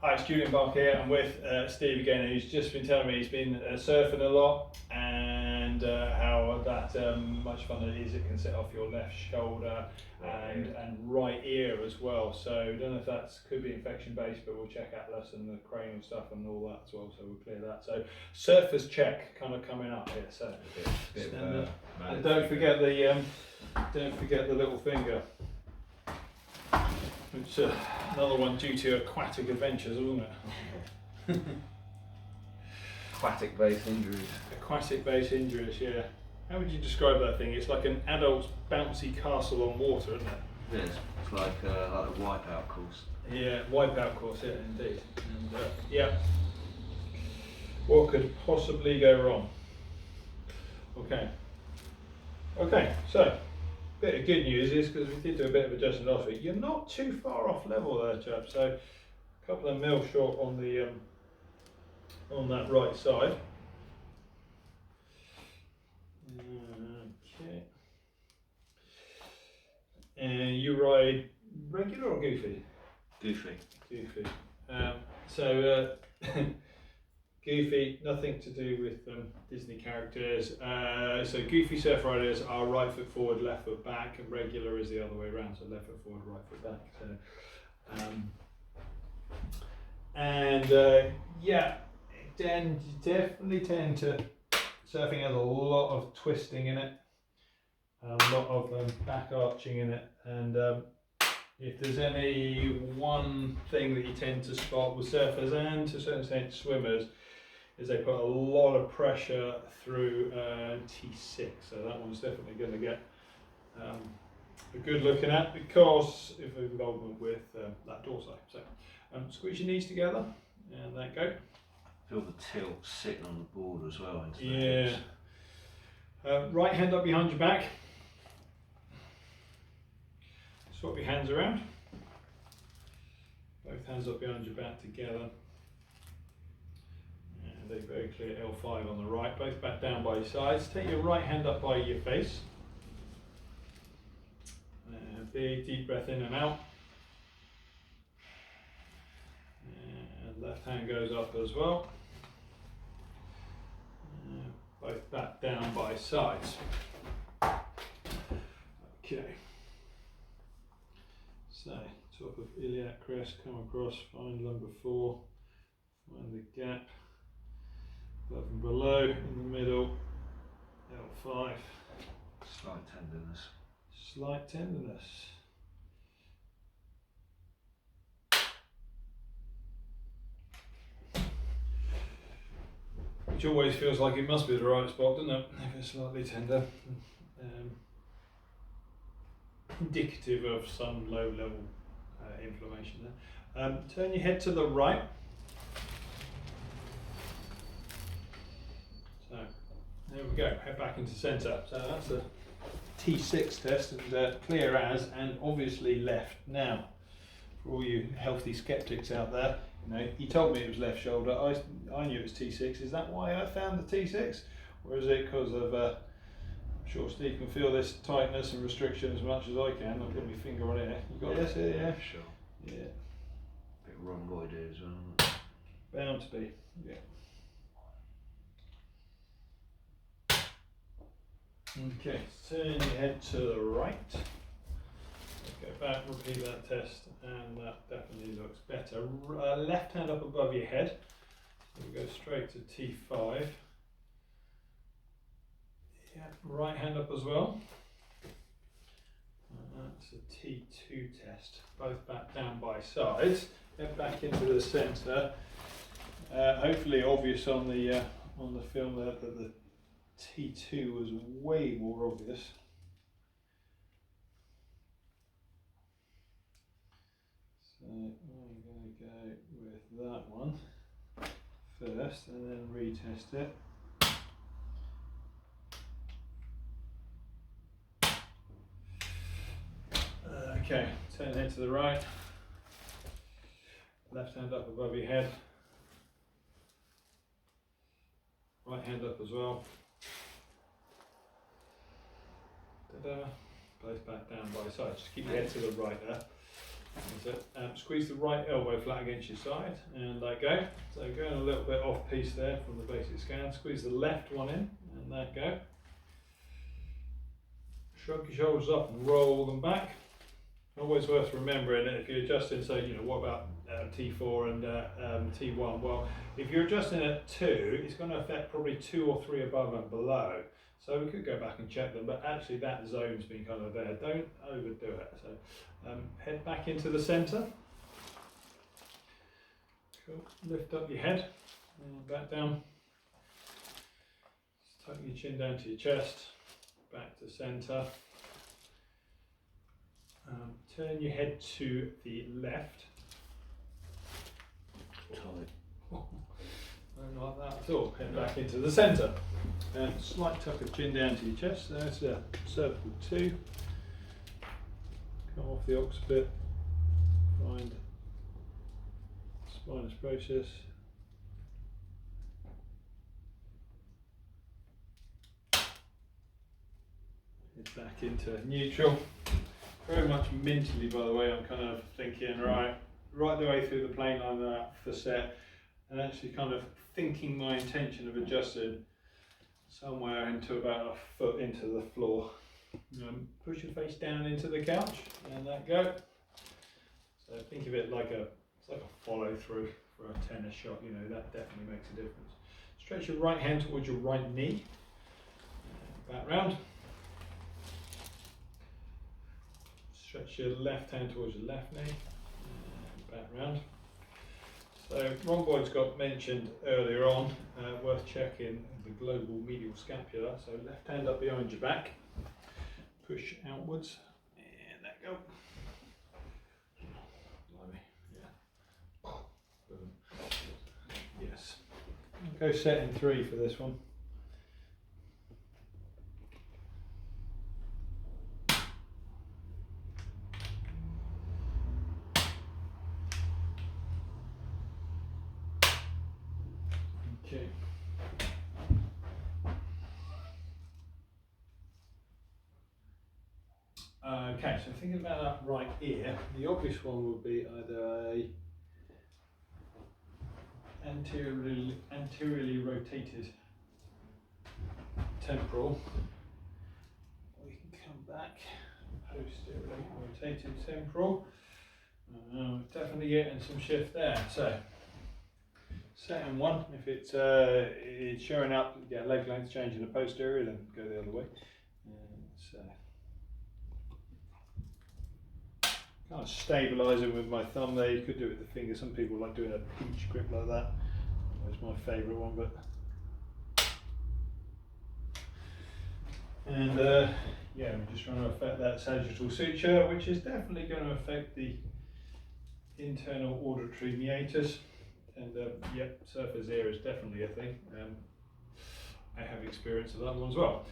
Hi, it's Julien here. I'm with Steve again, who's just been telling me he's been surfing a lot and how that much fun it is. It can set off your left shoulder and right ear as well. So I don't know if that could be infection based, but we'll check Atlas and the cranial stuff and all that as well. So we'll clear that. So surfer's check kind of coming up here. So and don't forget the little finger. Which another one due to aquatic adventures, wasn't it? Aquatic based injuries. Aquatic based injuries, yeah. How would you describe that thing? It's like an adult's bouncy castle on water, isn't it? Yes, it's like a wipeout course. Yeah, wipeout course, yeah, indeed. And yeah, what could possibly go wrong? Okay, so. Bit of good news is, because we did do a bit of adjustment last week, you're not too far off level there, chap. So a couple of mil short on the on that right side. Okay. And you ride regular or goofy? Goofy. Goofy. Goofy, nothing to do with Disney characters. So goofy surf riders are right foot forward, left foot back, and regular is the other way around. So left foot forward, right foot back. So, yeah, definitely tend to surfing has a lot of twisting in it, a lot of back arching in it, and if there's any one thing that you tend to spot with surfers and to a certain extent swimmers, is they put a lot of pressure through T6, so that one's definitely going to get a good looking at because of involvement with that dorsal. So squeeze your knees together and let go. Feel the tilt sitting on the board as well. Yeah. Right hand up behind your back. Swap your hands around. Both hands up behind your back together. A very clear L5 on the right, both back down by your sides. Take your right hand up by your face. Big deep breath in and out. And left hand goes up as well. Both back down by sides. Okay. So, top of iliac crest, come across, find lumbar 4, find the gap. Above and below, in the middle, L5. Slight tenderness. Slight tenderness. Which always feels like it must be the right spot, doesn't it? If it's slightly tender. Indicative of some low level inflammation there. Turn your head to the right. So, there we go, head back into centre. So that's a T6 test and clear as, and obviously left. Now, for all you healthy skeptics out there, you know, he told me it was left shoulder, I knew it was T6. Is that why I found the T6? Or is it because of, I'm sure Steve can feel this tightness and restriction as much as I can. I've got my finger on it. You got this here, yeah? Sure. Yeah. Bit rhomboid as well. Bound to be, yeah. Okay, turn your head to the right. Go back, repeat that test, and that definitely looks better. Left hand up above your head. So we go straight to T5. Yeah, right hand up as well. And that's a T2 test. Both back down by sides. Get back into the centre. Hopefully obvious on the film that the T2 was way more obvious. So I'm going to go with that one first and then retest it. Okay, turn head to the right. Left hand up above your head. Right hand up as well. Ta-da. Both back down by sides. Just keep your head to the right there. That's it. Squeeze the right elbow flat against your side and let go. So going a little bit off piece there from the basic scan. Squeeze the left one in and let go. Shrug your shoulders up and roll them back. Always worth remembering that if you're adjusting, so what about T4 and T1? Well, if you're adjusting at 2, it's going to affect probably 2 or 3 above and below. So we could go back and check them, but actually that zone's been kind of there. Don't overdo it. So head back into the centre. Cool. Lift up your head and back down. Just tuck your chin down to your chest. Back to centre. Turn your head to the left. Don't like that at all. Head back into the centre. Slight tuck of chin down to your chest. There's a cervical 2. Come off the occiput. Find spinous process. Head back into neutral. Very much mentally, by the way, I'm kind of thinking right the way through the plane line of that facet, and actually kind of thinking my intention of adjusting somewhere into about a foot into the floor. Push your face down into the couch and let go. So think of it like it's like a follow through for a tennis shot. That definitely makes a difference. Stretch your right hand towards your right knee. Back round. Stretch your left hand towards your left knee, and back round. So rhomboids got mentioned earlier on, worth checking the global medial scapula. So left hand up behind your back, push outwards, and let go. Yeah. Yes. I'll go setting 3 for this one. Okay. Okay, so thinking about that right ear, the obvious one would be either a anteriorly rotated temporal, or you can come back posteriorly rotated temporal. Definitely getting some shift there. So setting 1, if it's showing up, leg length change in the posterior, then go the other way. So kind of stabilising with my thumb there. You could do it with the finger. Some people like doing a pinch grip like that. That's my favourite one, but we're just trying to affect that sagittal suture, which is definitely going to affect the internal auditory meatus. And surface ear is definitely a thing. I have experience of that one as well.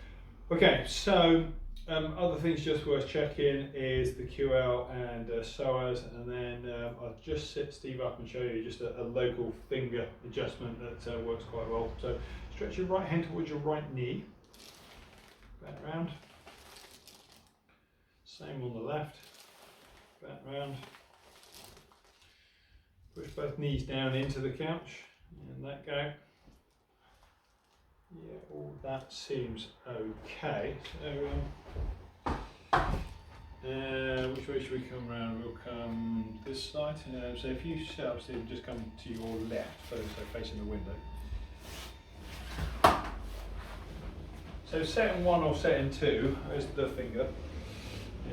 Okay, so other things just worth checking is the QL and psoas, and then I'll just sit Steve up and show you just a local finger adjustment that works quite well. So stretch your right hand towards your right knee, back round. Same on the left, back round. Push both knees down into the couch and let go. Yeah, all that seems okay. So, which way should we come around? We'll come this side. So if you sit up, Steve, just come to your left, so facing the window. So setting 1 or setting 2 is the finger.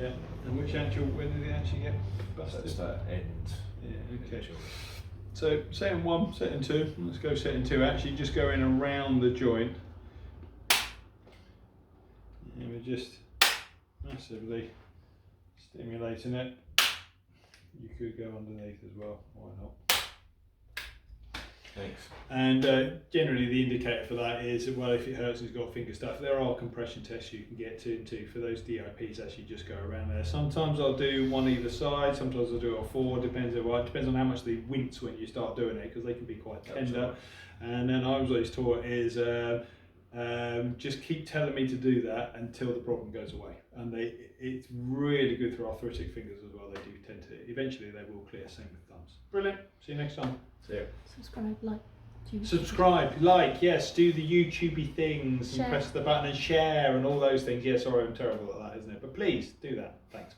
Yeah, and which actual, when did it actually get busted? That's that end. Yeah, okay. So setting 1, setting 2, let's go setting 2, actually just going around the joint. And we're just massively stimulating it. You could go underneath as well, why not? Thanks. And generally the indicator for that is, well, if it hurts and it's got finger stuff, there are compression tests you can get to for those DIPs. Actually just go around there. Sometimes I'll do 1 either side, sometimes I'll do it on 4, depends on how much they wince when you start doing it, because they can be quite tender. Right. And then I was always taught is Just keep telling me to do that until the problem goes away. And it's really good for arthritic fingers as well. They do tend to, eventually they will clear, same with thumbs. Brilliant. See you next time. See you. Subscribe, like. Subscribe, like, yes, do the YouTubey things Share. and press the button and share and all those things. Yeah, sorry, I'm terrible at that, isn't it? But please do that. Thanks.